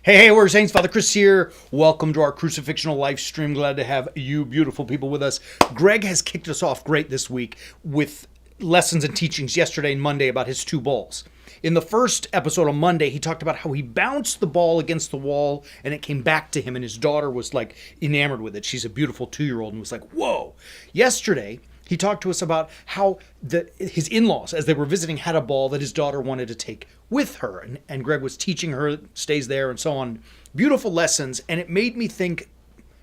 Hey, we're Saints. Father Chris here. Welcome to our Crucifixional live stream. Glad to have you beautiful people with us. Greg has kicked us off great this week with lessons and teachings yesterday and Monday about his two balls. In the first episode on Monday, he talked about how he bounced the ball against the wall and it came back to him, and his daughter was like enamored with it. She's a beautiful 2-year-old and was like, whoa. Yesterday, he talked to us about how his in-laws, as they were visiting, had a ball that his daughter wanted to take with her. And Greg was teaching her, stays there, and so on. Beautiful lessons. And it made me think,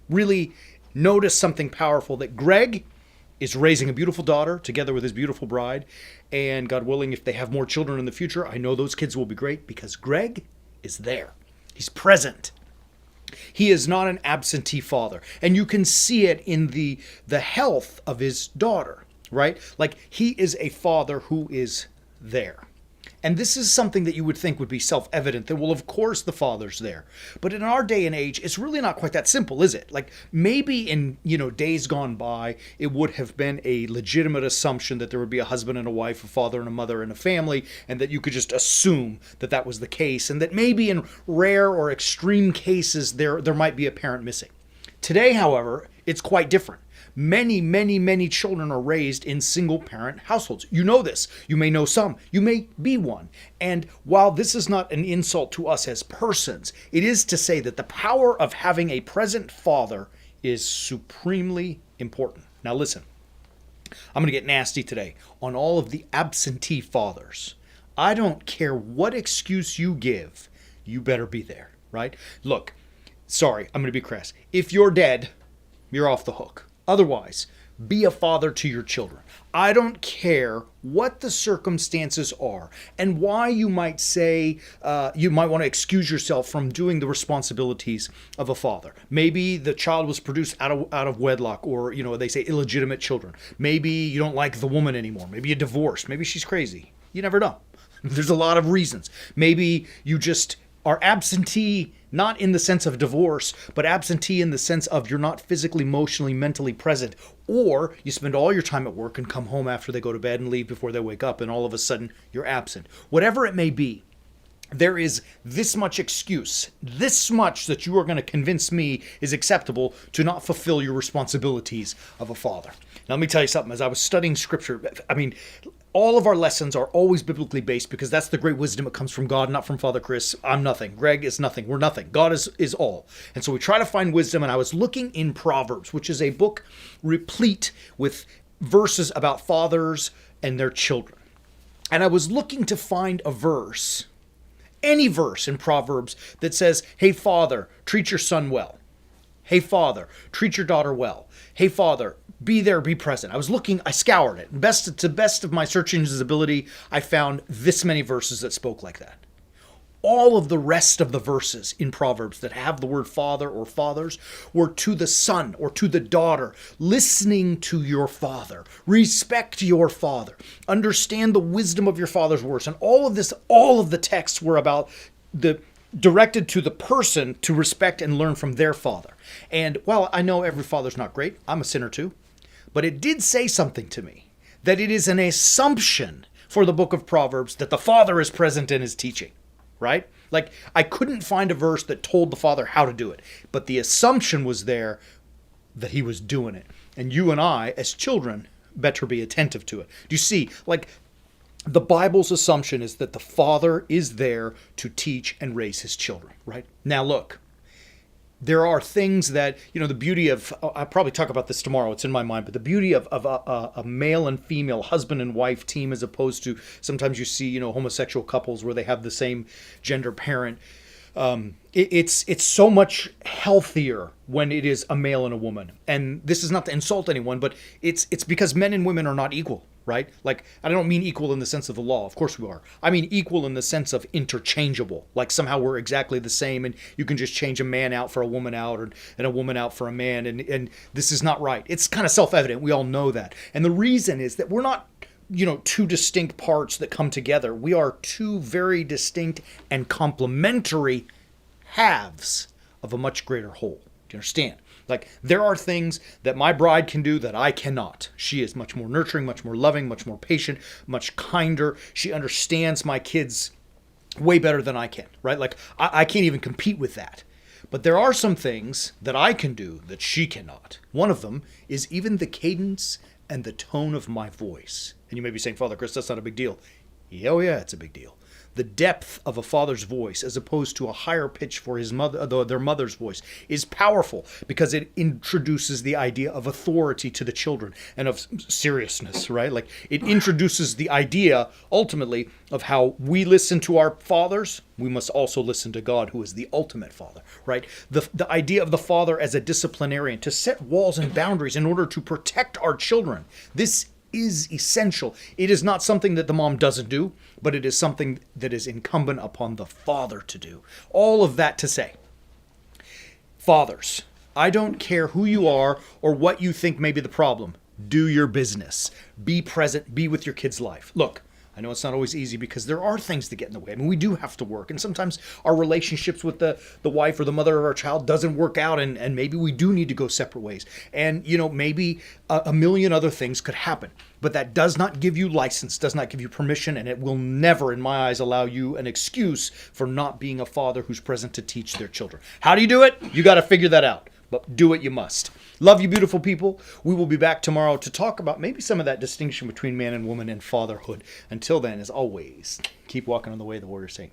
really notice something powerful, that Greg is raising a beautiful daughter together with his beautiful bride. And God willing, if they have more children in the future, I know those kids will be great because Greg is there. He's present. He is not an absentee father. And you can see it in the health of his daughter, right? Like, he is a father who is there. And this is something that you would think would be self-evident, that, well, of course the father's there. But in our day and age, it's really not quite that simple, is it? Like, maybe in, days gone by, it would have been a legitimate assumption that there would be a husband and a wife, a father and a mother and a family, and that you could just assume that that was the case, and that maybe in rare or extreme cases there might be a parent missing. Today, however, it's quite different. Many children are raised in single-parent households. You know this. You may know some. You may be one. And while this is not an insult to us as persons, it is to say that the power of having a present father is supremely important. Now listen, I'm going to get nasty today on all of the absentee fathers. I don't care what excuse you give, you better be there, right? Look, sorry, I'm going to be crass. If you're dead, you're off the hook. Otherwise, be a father to your children. I don't care what the circumstances are and why you might say you might want to excuse yourself from doing the responsibilities of a father. Maybe the child was produced out of wedlock, or, they say illegitimate children. Maybe you don't like the woman anymore. Maybe you divorced. Maybe she's crazy. You never know. There's a lot of reasons. Maybe you just are absentee, not in the sense of divorce, but absentee in the sense of you're not physically, emotionally, mentally present. Or you spend all your time at work and come home after they go to bed and leave before they wake up, and all of a sudden you're absent. Whatever it may be, there is this much excuse, this much that you are going to convince me is acceptable to not fulfill your responsibilities of a father. Now, let me tell you something. As I was studying scripture, all of our lessons are always biblically based, because that's the great wisdom. It comes from God, not from Father Chris. I'm nothing. Greg is nothing. We're nothing. God is all. And so we try to find wisdom. And I was looking in Proverbs, which is a book replete with verses about fathers and their children. And I was looking to find a verse, any verse in Proverbs, that says, hey, father, treat your son well. Hey, father, treat your daughter well. Hey, father, be there, be present. I scoured it. To the best of my search engine's ability, I found this many verses that spoke like that. All of the rest of the verses in Proverbs that have the word father or fathers were to the son or to the daughter, listening to your father, respect your father, understand the wisdom of your father's words. And all of the texts were about directed to the person to respect and learn from their father. And while I know every father's not great, I'm a sinner too, but it did say something to me, that it is an assumption for the book of Proverbs that the father is present in his teaching, right? Like, I couldn't find a verse that told the father how to do it, but the assumption was there that he was doing it. And you and I, as children, better be attentive to it. Do you see, like, the Bible's assumption is that the father is there to teach and raise his children, right? Now, look, there are things that, the beauty of, I'll probably talk about this tomorrow, it's in my mind, but the beauty of a male and female husband and wife team, as opposed to sometimes you see, homosexual couples where they have the same gender parent. It's so much healthier when it is a male and a woman. And this is not to insult anyone, but it's because men and women are not equal, right? Like, I don't mean equal in the sense of the law. Of course we are. I mean equal in the sense of interchangeable. Like, somehow we're exactly the same, and you can just change a man out for a woman out, and a woman out for a man. And this is not right. It's kind of self-evident. We all know that. And the reason is that we're not, two distinct parts that come together. We are two very distinct and complementary halves of a much greater whole. Do you understand? Like, there are things that my bride can do that I cannot. She is much more nurturing, much more loving, much more patient, much kinder. She understands my kids' way better than I can, right? Like I can't even compete with that. But there are some things that I can do that she cannot. One of them is even the cadence and the tone of my voice. And you may be saying, Father Chris, that's not a big deal. Yeah, oh yeah, it's a big deal. The depth of a father's voice, as opposed to a higher pitch for his mother, their mother's voice, is powerful because it introduces the idea of authority to the children and of seriousness, right? Like it introduces the idea, ultimately, of how we listen to our fathers. We must also listen to God, who is the ultimate father, right? The idea of the father as a disciplinarian, to set walls and boundaries in order to protect our children. This is essential. It is not something that the mom doesn't do, but it is something that is incumbent upon the father to do. All of that to say, fathers, I don't care who you are or what you think may be the problem. Do your business. Be present. Be with your kid's life. Look, I know it's not always easy because there are things that get in the way. I mean, we do have to work. And sometimes our relationships with the wife or the mother of our child doesn't work out. And maybe we do need to go separate ways. And, maybe a million other things could happen. But that does not give you license, does not give you permission. And it will never, in my eyes, allow you an excuse for not being a father who's present to teach their children. How do you do it? You got to figure that out. But do it you must. Love you, beautiful people. We will be back tomorrow to talk about maybe some of that distinction between man and woman and fatherhood. Until then, as always, keep walking on the way of the warrior saint.